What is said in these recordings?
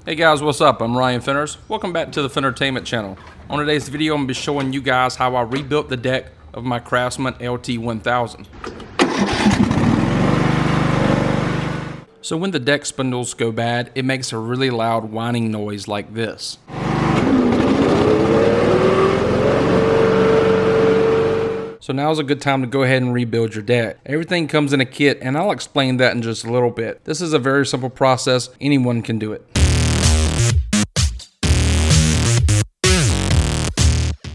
Hey guys, what's up? I'm Ryan Fenners. Welcome back to the Fentertainment channel. On today's video, I'm going to be showing you guys how I rebuilt the deck of my Craftsman LT1000. So when the deck spindles go bad, it makes a really loud whining noise like this. So now's a good time to go ahead and rebuild your deck. Everything comes in a kit, and I'll explain that in just a little bit. This is a very simple process. Anyone can do it.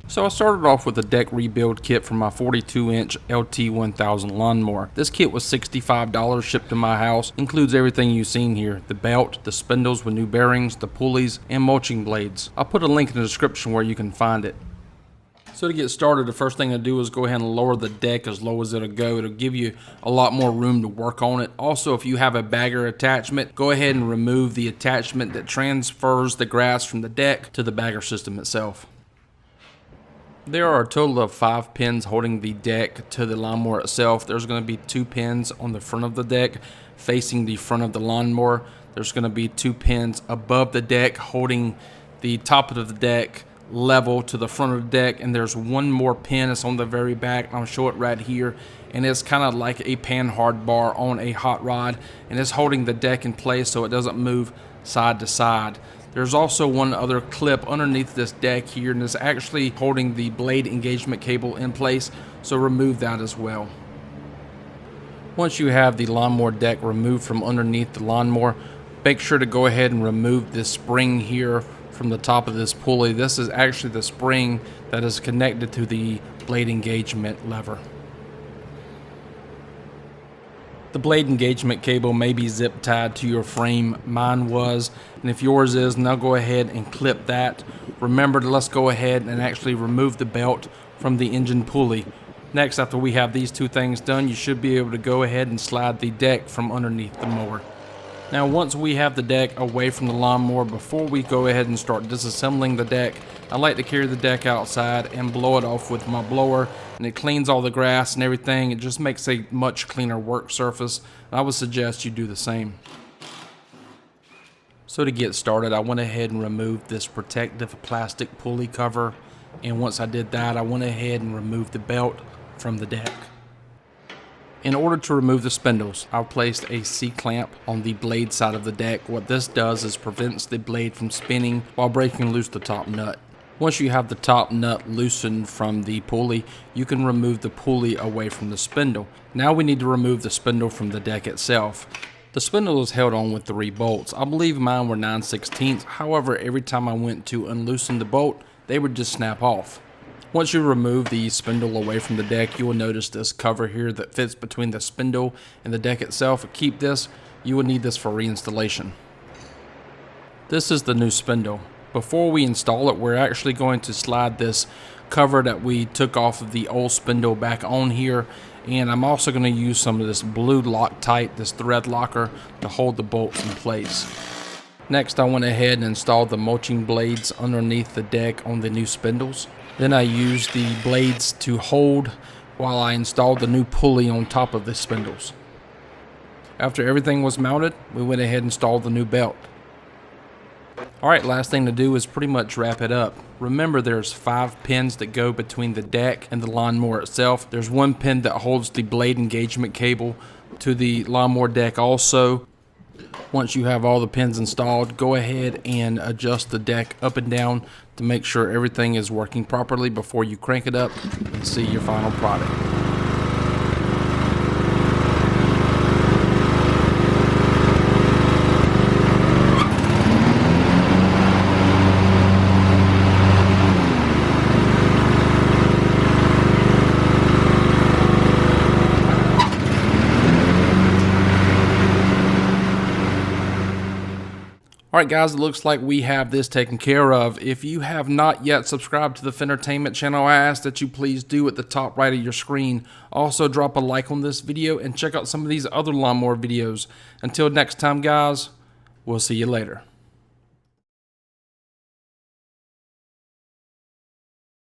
So I started off with a deck rebuild kit for my 42-inch LT1000 lawnmower. This kit was $65 shipped to my house. Includes everything you've seen here: the belt, the spindles with new bearings, the pulleys, and mulching blades. I'll put a link in the description where you can find it. So to get started, the first thing to do is go ahead and lower the deck as low as it'll go. It'll give you a lot more room to work on it. Also, if you have a bagger attachment, go ahead and remove the attachment that transfers the grass from the deck to the bagger system itself. There are a total of 5 pins holding the deck to the lawnmower itself. There's going to be 2 pins on the front of the deck facing the front of the lawnmower. There's going to be 2 pins above the deck holding the top of the deck level to the front of the deck, and there's one more pin that's on the very back. I'll show it right here, and it's kind of like a panhard bar on a hot rod, and it's holding the deck in place so it doesn't move side to side. There's also one other clip underneath this deck here, and it's actually holding the blade engagement cable in place, so remove that as well. Once you have the lawnmower deck removed from underneath the lawnmower, make sure to go ahead and remove this spring here from the top of this pulley. This is actually the spring that is connected to the blade engagement lever. The blade engagement cable may be zip tied to your frame. Mine was, and if yours is, now go ahead and clip that. Remember to let's go ahead and actually remove the belt from the engine pulley. Next, after we have these 2 things done, you should be able to go ahead and slide the deck from underneath the mower. Now once we have the deck away from the lawnmower, before we go ahead and start disassembling the deck, I like to carry the deck outside and blow it off with my blower, and it cleans all the grass and everything. It just makes a much cleaner work surface. I would suggest you do the same. So to get started, I went ahead and removed this protective plastic pulley cover, and once I did that, I went ahead and removed the belt from the deck. In order to remove the spindles, I've placed a C-clamp on the blade side of the deck. What this does is prevents the blade from spinning while breaking loose the top nut. Once you have the top nut loosened from the pulley, you can remove the pulley away from the spindle. Now we need to remove the spindle from the deck itself. The spindle is held on with 3 bolts. I believe mine were 9/16. However, every time I went to unloosen the bolt, they would just snap off. Once you remove the spindle away from the deck, you will notice this cover here that fits between the spindle and the deck itself. To keep this, you will need this for reinstallation. This is the new spindle. Before we install it, we're actually going to slide this cover that we took off of the old spindle back on here, and I'm also going to use some of this blue Loctite, this thread locker, to hold the bolts in place. Next, I went ahead and installed the mulching blades underneath the deck on the new spindles. Then I used the blades to hold while I installed the new pulley on top of the spindles. After everything was mounted, we went ahead and installed the new belt. Alright, last thing to do is pretty much wrap it up. Remember, there's 5 pins that go between the deck and the lawnmower itself. There's 1 pin that holds the blade engagement cable to the lawnmower deck also. Once you have all the pins installed, go ahead and adjust the deck up and down to make sure everything is working properly before you crank it up and see your final product. Alright guys, it looks like we have this taken care of. If you have not yet subscribed to the Fentertainment channel, I ask that you please do at the top right of your screen. Also drop a like on this video and check out some of these other lawnmower videos. Until next time guys, we'll see you later.